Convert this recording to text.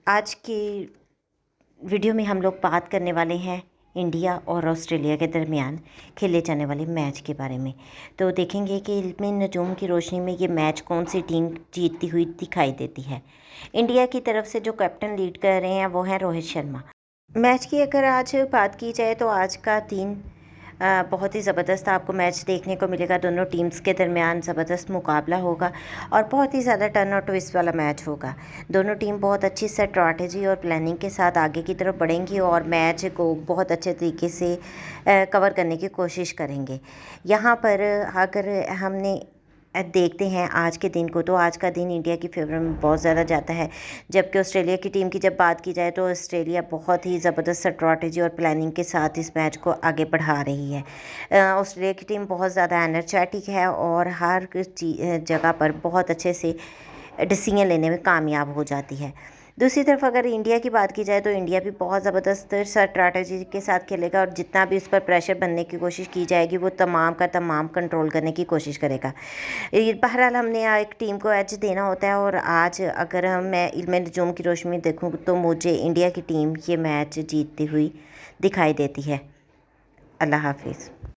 आज की वीडियो में हम लोग बात करने वाले हैं इंडिया और ऑस्ट्रेलिया के दरमियान खेले जाने वाले मैच के बारे में। तो देखेंगे कि इल्म नजूम की रोशनी में ये मैच कौन सी टीम जीतती हुई दिखाई देती है। इंडिया की तरफ से जो कैप्टन लीड कर रहे हैं वो हैं रोहित शर्मा। मैच की अगर आज बात की जाए तो आज का दिन बहुत ही ज़बरदस्त आपको मैच देखने को मिलेगा। दोनों टीम्स के दरमियान ज़बरदस्त मुकाबला होगा और बहुत ही ज़्यादा टर्न और ट्विस्ट वाला मैच होगा। दोनों टीम बहुत अच्छी स्ट्रैटेजी और प्लानिंग के साथ आगे की तरफ बढ़ेंगी और मैच को बहुत अच्छे तरीके से कवर करने की कोशिश करेंगे। यहाँ पर अगर हमने देखते हैं आज के दिन को, तो आज का दिन इंडिया की फेवर में बहुत ज़्यादा जाता है। जबकि ऑस्ट्रेलिया की टीम की जब बात की जाए तो ऑस्ट्रेलिया बहुत ही ज़बरदस्त स्ट्रैटेजी और प्लानिंग के साथ इस मैच को आगे बढ़ा रही है। ऑस्ट्रेलिया की टीम बहुत ज़्यादा एनर्जेटिक है और हर जगह पर बहुत अच्छे से डिसीजन लेने में कामयाब हो जाती है। दूसरी तरफ अगर इंडिया की बात की जाए तो इंडिया भी बहुत ज़बरदस्त स्ट्रैटेजी के साथ खेलेगा और जितना भी उस पर प्रेशर बनने की कोशिश की जाएगी वो तमाम का तमाम कंट्रोल करने की कोशिश करेगा। बहरहाल हमने एक टीम को एज देना होता है और आज अगर मैं इल्म नजूम की रोशनी में देखूँ तो मुझे इंडिया की टीम ये मैच जीतती हुई दिखाई देती है। अल्लाह हाफिज़।